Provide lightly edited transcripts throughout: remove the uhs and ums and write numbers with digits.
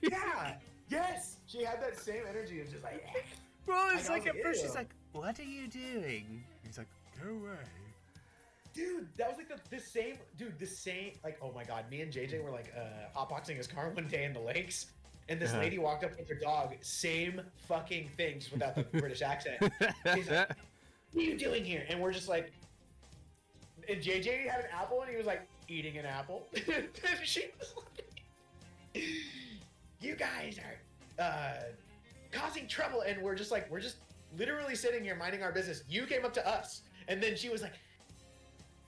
Yeah. Yes. She had that same energy. It was just like, Bro, it's like I was at first ew. she's like, "What are you doing?" He's like, "Go away." Dude, that was like the same, dude, the same, like, oh my God, me and JJ were like hotboxing his car one day in the lakes, and this lady walked up with her dog, same fucking thing, just without the British accent. He's like, what are you doing here? And we're just like, and JJ had an apple, and he was like, eating an apple. And she was like, you guys are causing trouble, and we're just literally sitting here minding our business. You came up to us, and then she was like,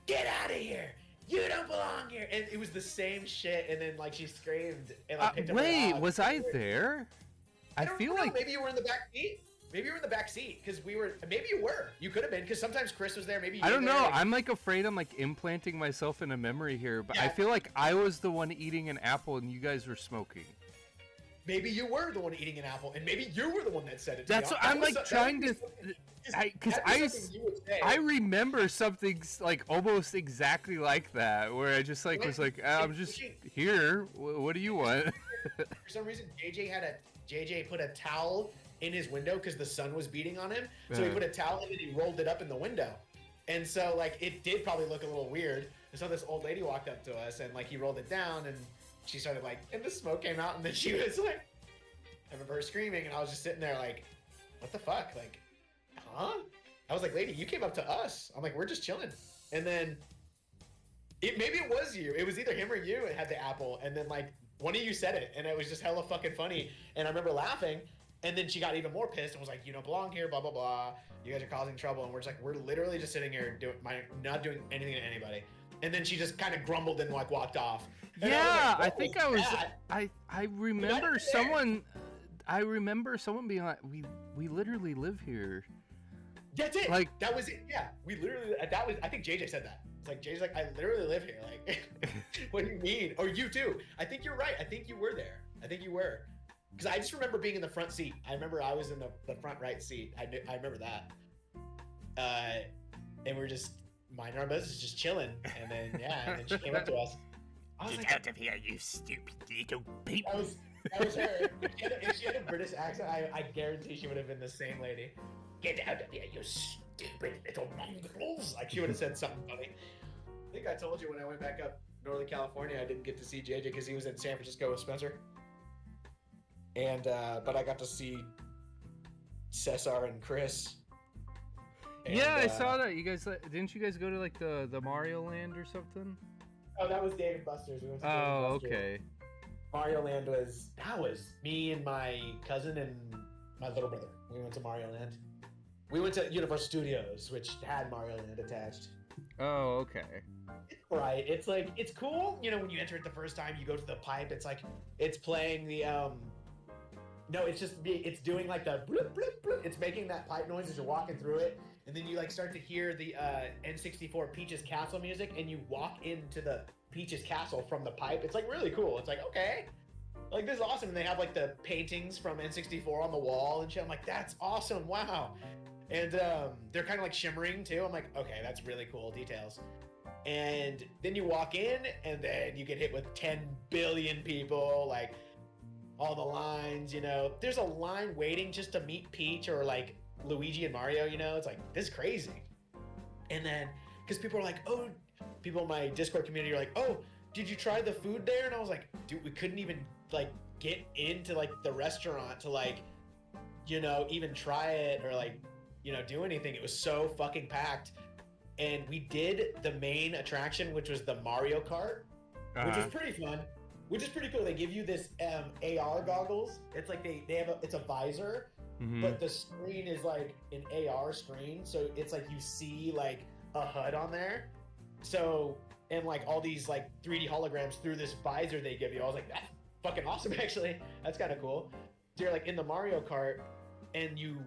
get out of here! You don't belong here! And it was the same shit, and then like she screamed and like picked up her wait, dog. was I there? I don't feel know, like maybe you were in the back seat. Maybe you were in the back seat because we were. Maybe you were. You could have been because sometimes Chris was there. Maybe you I don't were there, know. like, I'm like afraid I'm like implanting myself in a memory here, but Yeah. I feel like I was the one eating an apple and you guys were smoking. maybe you were the one eating an apple, and maybe you were the one that said it. That's what I'm like trying to, because I remember something like almost exactly like that, where I just like was like, I'm just here. What do you want? For some reason, JJ put a towel in his window because the sun was beating on him. So he put a towel in and he rolled it up in the window. And so like it did probably look a little weird. And so this old lady walked up to us and like he rolled it down and she started like, and the smoke came out and then she was like, I remember her screaming and I was just sitting there like, what the fuck? Like, huh? I was like, lady, you came up to us. I'm like, we're just chilling. And then maybe it was you. It was either him or you. It had the apple. And then like one of you said it and it was just hella fucking funny. And I remember laughing. And then she got even more pissed and was like, you don't belong here, blah, blah, blah. You guys are causing trouble. And we're just like, we're literally just sitting here not doing anything to anybody. And then she just kind of grumbled and like walked off. And Yeah, I I think I was. I remember someone. I remember someone being like, "We literally live here." That's it. Like that was it. Yeah, we literally. That was. I think JJ said that. It's like JJ's like, I literally live here. Like, what do you mean? Or you too? I think you're right. I think you were there. I think you were. Because I just remember being in the front seat. I remember I was in the front right seat. I remember that. And we were just minding our business, just chilling. And then and then she came up to us. I was Get like, out of here, you stupid little baby. That was her. If she had a British accent, I guarantee she would have been the same lady. Get out of here, you stupid little mongrels. Like she would have said something funny. I think I told you when I went back up Northern California, I didn't get to see JJ because he was in San Francisco with Spencer. And but I got to see Cesar and Chris. And, yeah, I saw that. You guys didn't you guys go to like the Mario Land or something? Oh, that was Dave and Buster's. We went to Dave and Buster's. Okay. Mario Land was me and my cousin and my little brother. We went to Mario Land. We went to Universal Studios, which had Mario Land attached. Oh, okay. Right. It's like it's cool. You know, when you enter it the first time, you go to the pipe. It's like it's playing the No, it's doing like the bloop, bloop, bloop. It's making that pipe noise as you're walking through it. And then you like start to hear the N64 Peach's Castle music and you walk into the Peach's Castle from the pipe. It's like really cool. It's like, okay. Like this is awesome. And they have like the paintings from N64 on the wall and shit. I'm like, that's awesome. Wow. And they're kind of like shimmering too. I'm like, okay, that's really cool details. And then you walk in and then you get hit with 10 billion people, like all the lines, you know. There's a line waiting just to meet Peach or like Luigi and Mario, you know. It's like, this is crazy. And then, because people are like, oh, people in my Discord community are like, oh, did you try the food there? And I was like, dude, we couldn't even like get into like the restaurant to like, you know, even try it or like, you know, do anything. It was so fucking packed. And we did the main attraction, which was the Mario Kart, which was pretty fun. Which is pretty cool. They give you this AR goggles. It's like they have it's a visor, but the screen is like an AR screen. So it's like you see like a HUD on there. So and like all these like 3D holograms through this visor they give you. I was like, that's fucking awesome actually. That's kind of cool. So you're like in the Mario Kart and you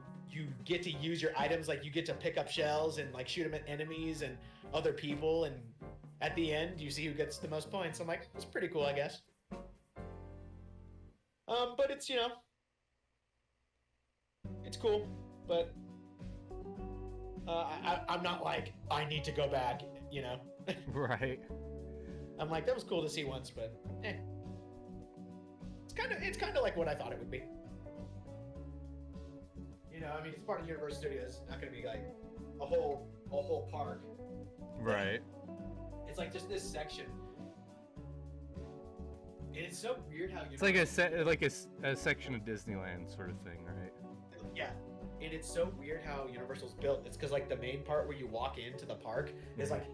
get to use your items, like you get to pick up shells and like shoot them at enemies and other people, and at the end you see who gets the most points. I'm like, it's pretty cool, I guess. But it's, you know, it's cool, but I'm not like, I need to go back, you know? Right. I'm like, that was cool to see once, but it's kind of like what I thought it would be. You know, I mean, it's part of Universal Studios. It's not going to be like a whole park. Right. It's like just this section. And it's so weird how it's like a section of Disneyland sort of thing, right? Yeah. And it's so weird how Universal's built. It's because like the main part where you walk into the park is like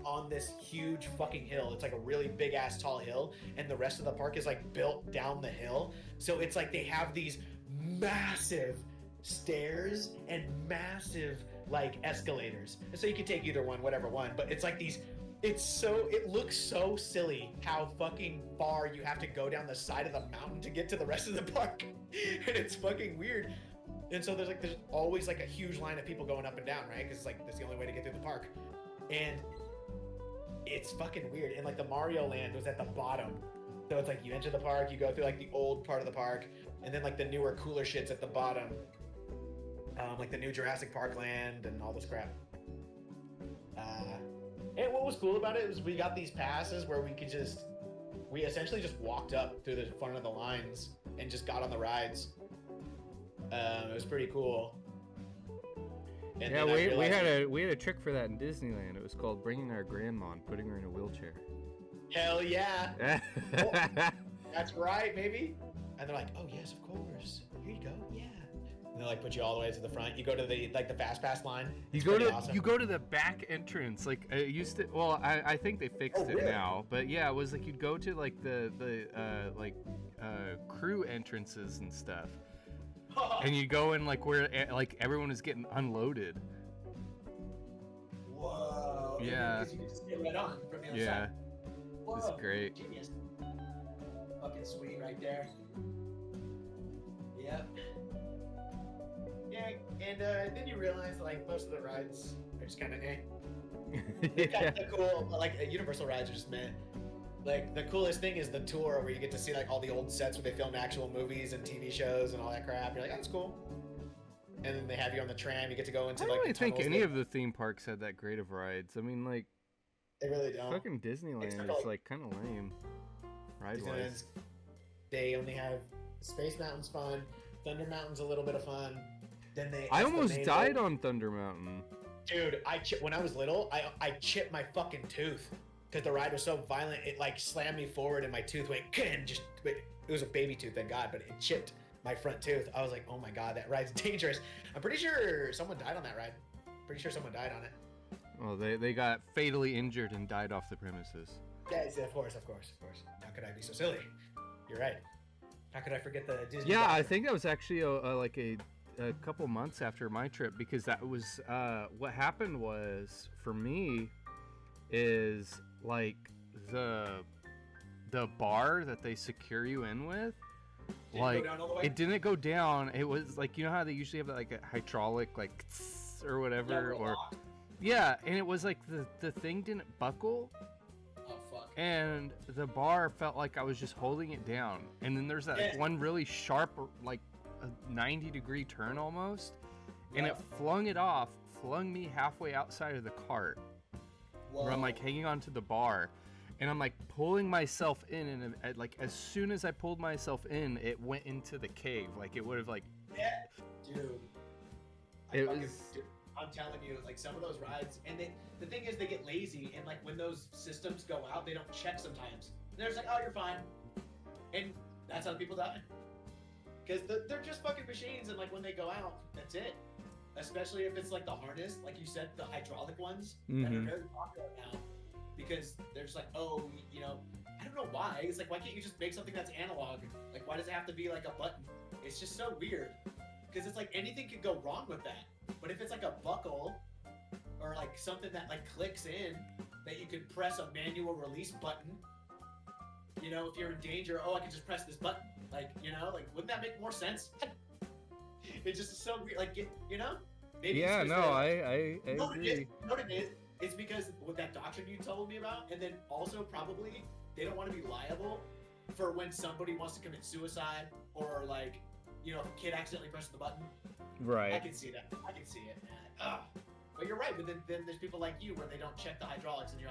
on this huge fucking hill. It's like a really big ass tall hill, and the rest of the park is like built down the hill. So it's like they have these massive stairs and massive like escalators. And so you can take either one, whatever one, but it's like these. It looks so silly how fucking far you have to go down the side of the mountain to get to the rest of the park. And it's fucking weird. And so there's always like a huge line of people going up and down, right? Because it's like that's the only way to get through the park. And it's fucking weird. And like the Mario Land was at the bottom. So it's like you enter the park, you go through like the old part of the park, and then like the newer, cooler shit's at the bottom. Like the new Jurassic Park land and all this crap. And what was cool about it was we got these passes where we essentially just walked up through the front of the lines and just got on the rides. It was pretty cool. And yeah, we had a trick for that in Disneyland. It was called bringing our grandma and putting her in a wheelchair. Hell yeah! Oh, that's right, baby. And they're like, "Oh yes, of course. Here you go, yeah." And they like put you all the way to the front. You go to the fast pass line. You go to the back entrance. Like it used to. Well, I think they fixed it now. But yeah, it was like you'd go to like the crew entrances and stuff. And you go in like where like everyone is getting unloaded. Whoa! Yeah. Because you can just get right on from the other side. Yeah. Whoa, it's great. Genius. Fucking sweet right there. Yep. Yeah, and then you realize like most of the rides are just kind of Yeah. the cool, like Universal rides are just meh. Like the coolest thing is the tour where you get to see like all the old sets where they filmed actual movies and TV shows and all that crap. You're like, oh, that's cool. And then they have you on the tram. You get to go into I like. don't really think any of the theme parks had that great of rides. I mean, like. They really don't. Fucking Disneyland is like kind of lame. Ride-wise. They only have Space Mountain's fun, Thunder Mountain's a little bit of fun. Then I almost died on Thunder Mountain. Dude, when I was little, I chipped my fucking tooth because the ride was so violent. It like slammed me forward and my tooth went and it was a baby tooth, thank God, but it chipped my front tooth. I was like, oh my God, that ride's dangerous. I'm pretty sure someone died on that ride. Pretty sure someone died on it. Well, they got fatally injured and died off the premises. Yes, of course. How could I be so silly? You're right. How could I forget the Disney? Yeah, I think that was actually a couple months after my trip, because that was what happened was for me is like the bar that they secure you in with, like it didn't go down. It was like, you know how they usually have like a hydraulic like or whatever, or yeah, and it was like the thing didn't buckle. Oh fuck. And the bar felt like I was just holding it down, and then there's that like, one really sharp like a 90-degree turn almost, and it flung me halfway outside of the cart. Whoa. Where I'm like hanging onto the bar, and I'm like pulling myself in, and like as soon as I pulled myself in, it went into the cave. Like it would have like. Yeah, dude. I'm telling you, like some of those rides, and the thing is, they get lazy, and like when those systems go out, they don't check sometimes. They're just like, oh, you're fine, and that's how people die. Because they're just fucking machines, and like when they go out, that's it. Especially if it's like the harness, like you said, the hydraulic ones that are very popular now. Because they're just like, oh, you know, I don't know why. It's like, why can't you just make something that's analog? Like, why does it have to be like a button? It's just so weird. Because it's like anything could go wrong with that. But if it's like a buckle or like something that like clicks in, that you could press a manual release button. You know, if you're in danger, oh, I can just press this button. Like, you know, like, wouldn't that make more sense? It just is so weird. Like, you know? Maybe yeah, no, I agree. You know what it is? It's because with that doctrine you told me about, and then also probably they don't want to be liable for when somebody wants to commit suicide or like, you know, if a kid accidentally presses the button. Right. I can see that. I can see it, man. Ugh. But you're right. But then there's people like you where they don't check the hydraulics, and you're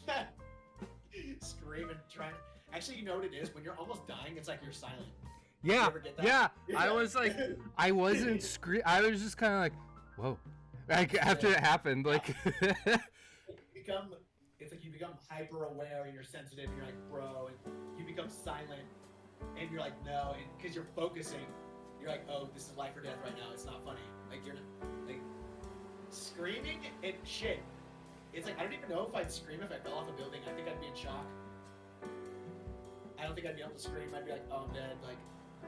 like screaming, trying. Actually, you know what it is? When you're almost dying, it's like you're silent. Yeah, ever get that? yeah. I was like, I wasn't I was just kind of like, whoa. Like after it happened, like. It's like you become hyper aware and you're sensitive and you're like, bro, and you become silent and you're like, no, and because you're focusing, you're like, oh, this is life or death right now. It's not funny. Like you're like screaming and shit. It's like I don't even know if I'd scream if I fell off a building. I think I'd be in shock. I don't think I'd be able to scream. I'd be like, oh, I'm dead. Like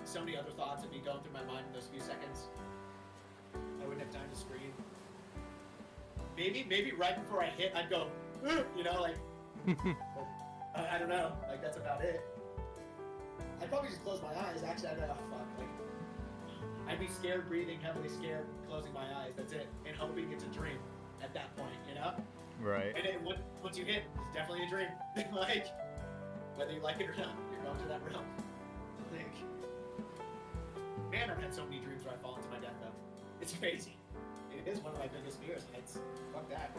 so many other thoughts would be going through my mind in those few seconds. I wouldn't have time to scream. Maybe right before I hit, I'd go, you know, like, I don't know, like, that's about it. I'd probably just close my eyes, actually, I'd be like, oh, fuck, like, I'd be scared breathing, heavily scared, closing my eyes, that's it, and hoping it's a dream at that point, you know? Right. And then once you hit, it's definitely a dream. Like, whether you like it or not, you're going to that realm. Like, man, I've had so many dreams where I fall into my death, though. It's crazy. It is one of my biggest fears, heights. Fuck that.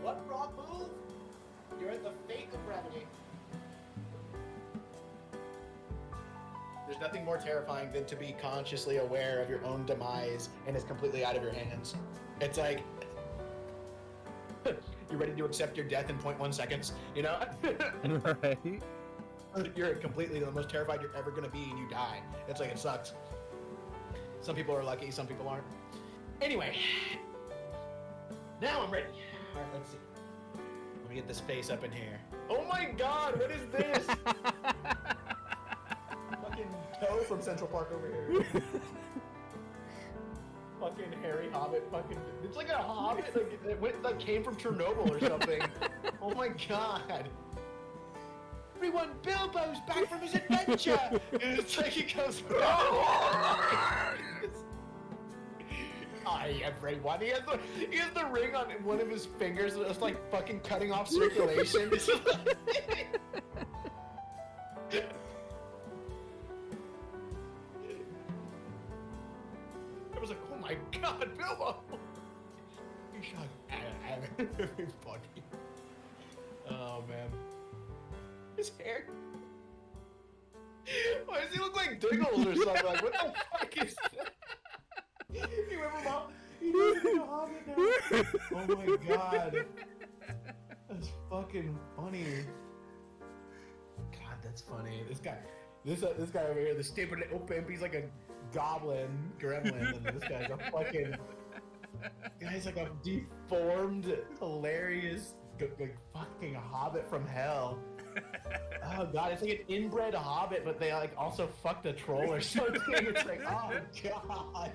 What wrong move? You're at the fate of gravity. There's nothing more terrifying than to be consciously aware of your own demise and it's completely out of your hands. It's like you're ready to accept your death in 0.1 seconds, you know? Right. You're completely the most terrified you're ever gonna be and you die. It's like it sucks. Some people are lucky, some people aren't. Anyway, now I'm ready. All right, let's see. Let me get this face up in here. Oh my God, what is this? Fucking toe from Central Park over here. Fucking hairy hobbit. Fucking, it's like a hobbit. Like came from Chernobyl or something. Oh my God. Everyone, Bilbo's back from his adventure! And it's like he goes, hi everyone. He has the ring on one of his fingers that's like fucking cutting off circulation. I was like, oh my God, Bilbo! He shot everybody. Oh man. His hair. Why does he look like Diggles or something? Like, what the fuck is that? You remember Mom? He looks like a hobbit now. Oh my God. That's fucking funny. God, that's funny. This guy over here, the stupid little pimp, he's like a goblin gremlin, and this guy's a fucking. Guy's like a deformed, hilarious, like fucking hobbit from hell. Oh God, it's like an inbred hobbit, but they like also fucked a troll or something. It's like, oh God.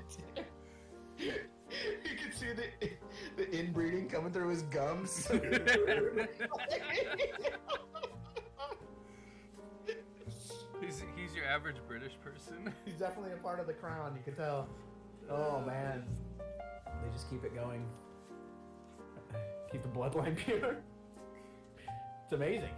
You can see the inbreeding coming through his gums. He's your average British person. He's definitely a part of the crown, you can tell. Oh man. They just keep it going. Keep the bloodline pure. It's amazing.